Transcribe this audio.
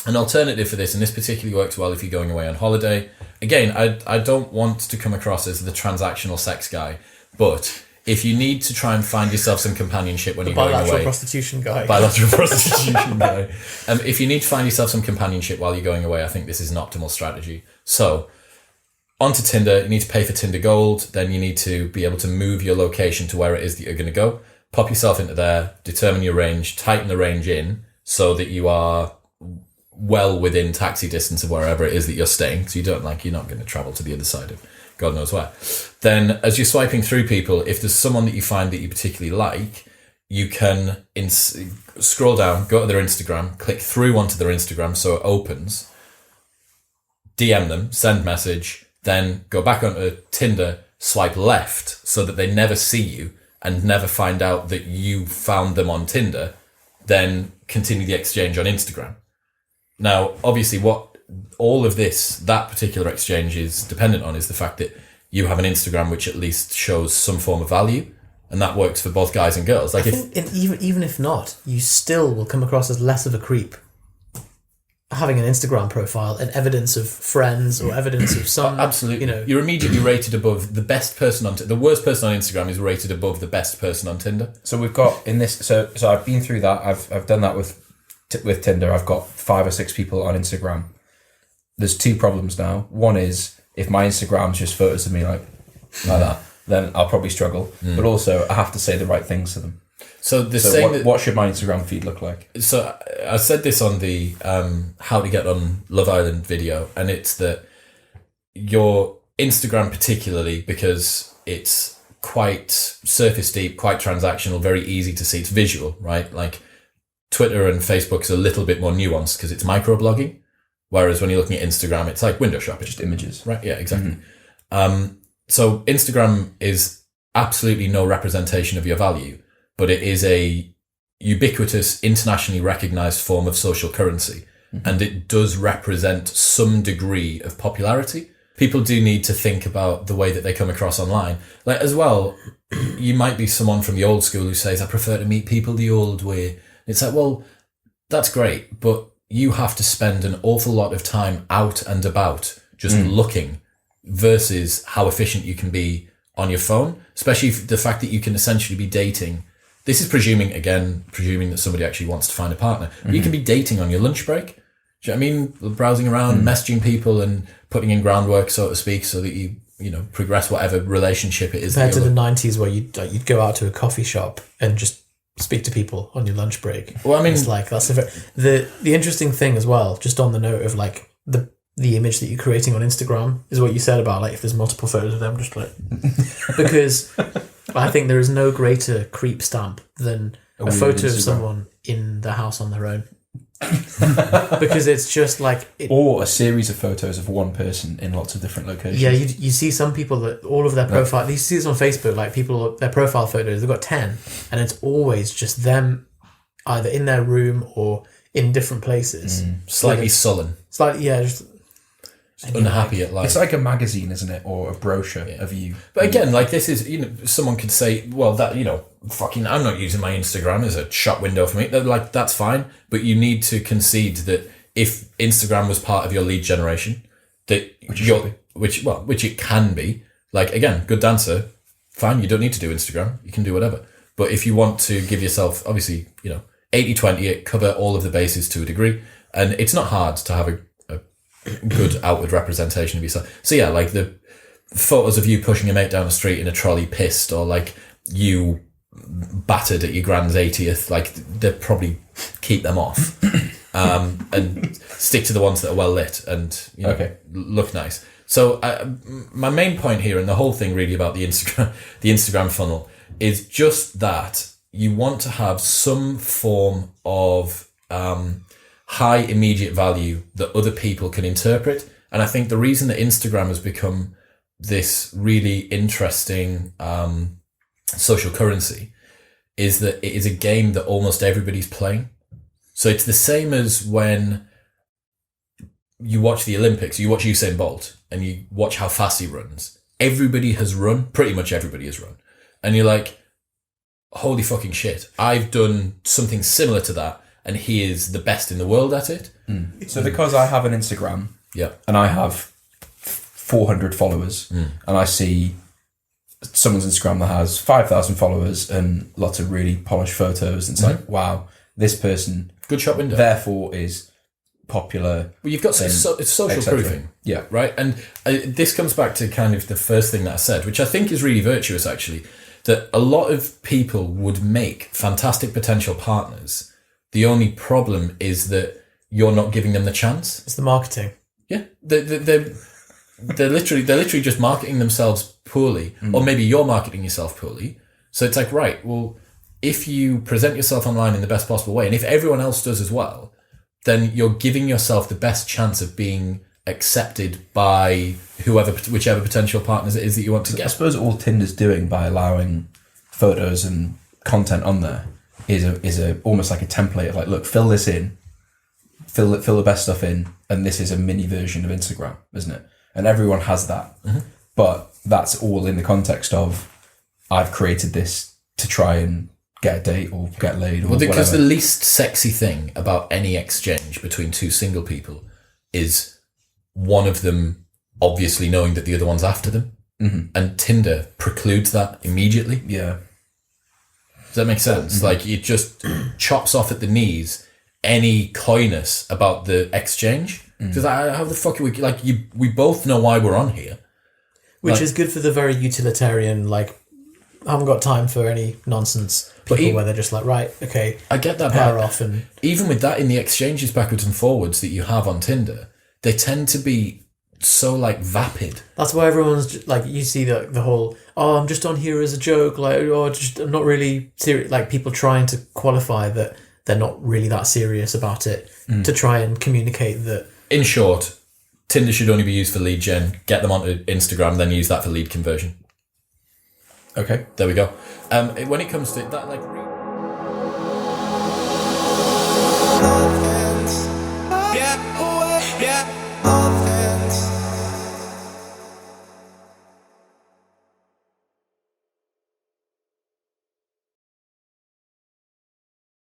An alternative for this, and this particularly works well if you're going away on holiday. Again, I don't want to come across as the transactional sex guy, but if you need to try and find yourself some companionship when you're going away... Bilateral prostitution guy. Bilateral prostitution guy. If you need to find yourself some companionship while you're going away, I think this is an optimal strategy. So, onto Tinder, you need to pay for Tinder Gold, then you need to be able to move your location to where it is that you're going to go. Pop yourself into there, determine your range, tighten the range in so that you are well within taxi distance of wherever it is that you're staying, so you're not going to travel to the other side of God knows where. Then as you're swiping through people, if there's someone that you find that you particularly like, you can scroll down, go to their Instagram, click through onto their Instagram so it opens, DM them, send message, then go back onto Tinder, swipe left so that they never see you and never find out that you found them on Tinder, then continue the exchange on Instagram. Now, obviously, what all of that particular exchange is dependent on is the fact that you have an Instagram which at least shows some form of value, and that works for both guys and girls. Like, even if not, you still will come across as less of a creep having an Instagram profile and evidence of friends or evidence of some... Absolutely. You're immediately rated above the best person on the worst person on Instagram is rated above the best person on Tinder. So we've got in this... So I've been through that. I've done that with Tinder. I've got 5 or 6 people on Instagram. There's 2 problems now. One is if my Instagram's just photos of me like that, then I'll probably struggle. But also I have to say the right things to them. So what should my Instagram feed look like? So I said this on the How to Get on Love Island video, and it's that your Instagram particularly, because it's quite surface deep, quite transactional, very easy to see. It's visual, right? Like Twitter and Facebook is a little bit more nuanced because it's microblogging, whereas when you're looking at Instagram, it's like window shopping. Just images. Right, yeah, exactly. So Instagram is absolutely no representation of your value, but it is a ubiquitous, internationally recognized form of social currency, and it does represent some degree of popularity. People do need to think about the way that they come across online. Like, as well, you might be someone from the old school who says, I prefer to meet people the old way. It's like, well, that's great, but you have to spend an awful lot of time out and about just looking versus how efficient you can be on your phone, especially the fact that you can essentially be dating. This is presuming that somebody actually wants to find a partner. You can be dating on your lunch break. Do you know what I mean? Browsing around, messaging people and putting in groundwork, so to speak, so that you progress whatever relationship it is. Compared to the 90s where you'd go out to a coffee shop and just speak to people on your lunch break. Well, I mean, it's like the interesting thing as well, just on the note of like the image that you're creating on Instagram is what you said about like if there's multiple photos of them, just like because I think there is no greater creep stamp than a photo of someone in the house on their own. Because it's just like or a series of photos of one person in lots of different locations. Yeah, you see some people that all of their profile, you see this on Facebook, like people, their profile photos, they've got 10 and it's always just them either in their room or in different places. Slightly sullen. Slightly, yeah, just unhappy at life. It's like a magazine, isn't it? Or a brochure of you. But again, like this is, someone could say, well, that, I'm not using my Instagram as a shop window for me. Like, that's fine. But you need to concede that if Instagram was part of your lead generation, that which it can be, like, again, good dancer, fine. You don't need to do Instagram. You can do whatever. But if you want to give yourself, obviously, 80-20, it cover all of the bases to a degree. And it's not hard to have a good outward representation of yourself. So yeah, like the photos of you pushing a mate down the street in a trolley pissed, or like you battered at your grand's 80th, like they'd probably keep them off and stick to the ones that are well lit and look nice. So my main point here, and the whole thing really about the Instagram funnel, is just that you want to have some form of high immediate value that other people can interpret. And I think the reason that Instagram has become this really interesting social currency is that it is a game that almost everybody's playing. So it's the same as when you watch the Olympics, you watch Usain Bolt and you watch how fast he runs. Everybody has run, pretty much everybody has run. And you're like, holy fucking shit, I've done something similar to that and he is the best in the world at it. So because I have an Instagram Yeah. and I have 400 followers and I see someone's Instagram that has 5,000 followers and lots of really polished photos, and it's like, wow, this person Good shop window. therefore is popular. Well, you've got it's social et cetera. proofing. Yeah. Right? And this comes back to kind of the first thing that I said, which I think is really virtuous, actually, that a lot of people would make fantastic potential partners. The only problem is that you're not giving them the chance. It's the marketing. Yeah. They're literally just marketing themselves poorly, or maybe you're marketing yourself poorly. So it's like, right, well, if you present yourself online in the best possible way, and if everyone else does as well, then you're giving yourself the best chance of being accepted by whichever potential partners it is that you want to I get. suppose all Tinder's doing by allowing photos and content on there is a almost like a template of like, look, fill this in, fill the best stuff in, and this is a mini version of Instagram, isn't it? And everyone has that, but that's all in the context of I've created this to try and get a date or get laid or Well, because whatever. the least sexy thing about any exchange between two single people is one of them obviously knowing that the other one's after them. And Tinder precludes that immediately. Yeah. Does that make sense? Like, it just chops off at the knees any coyness about the exchange. Because how the fuck are we... Like, we both know why we're on here. Which Like- is good for the very utilitarian, like, I haven't got time for any nonsense people where they're just like, right, okay, I get that, pair but off. And even with that, in the exchanges backwards and forwards that you have on Tinder, they tend to be so, like, vapid. that's why everyone's like, you see the whole, oh, I'm just on here as a joke, like, oh, I'm not really serious, like people trying to qualify that they're not really that serious about it to try and communicate that. In short, Tinder should only be used for lead gen. Get them onto Instagram, then use that for lead conversion. Okay. There we go. When it comes to that, like...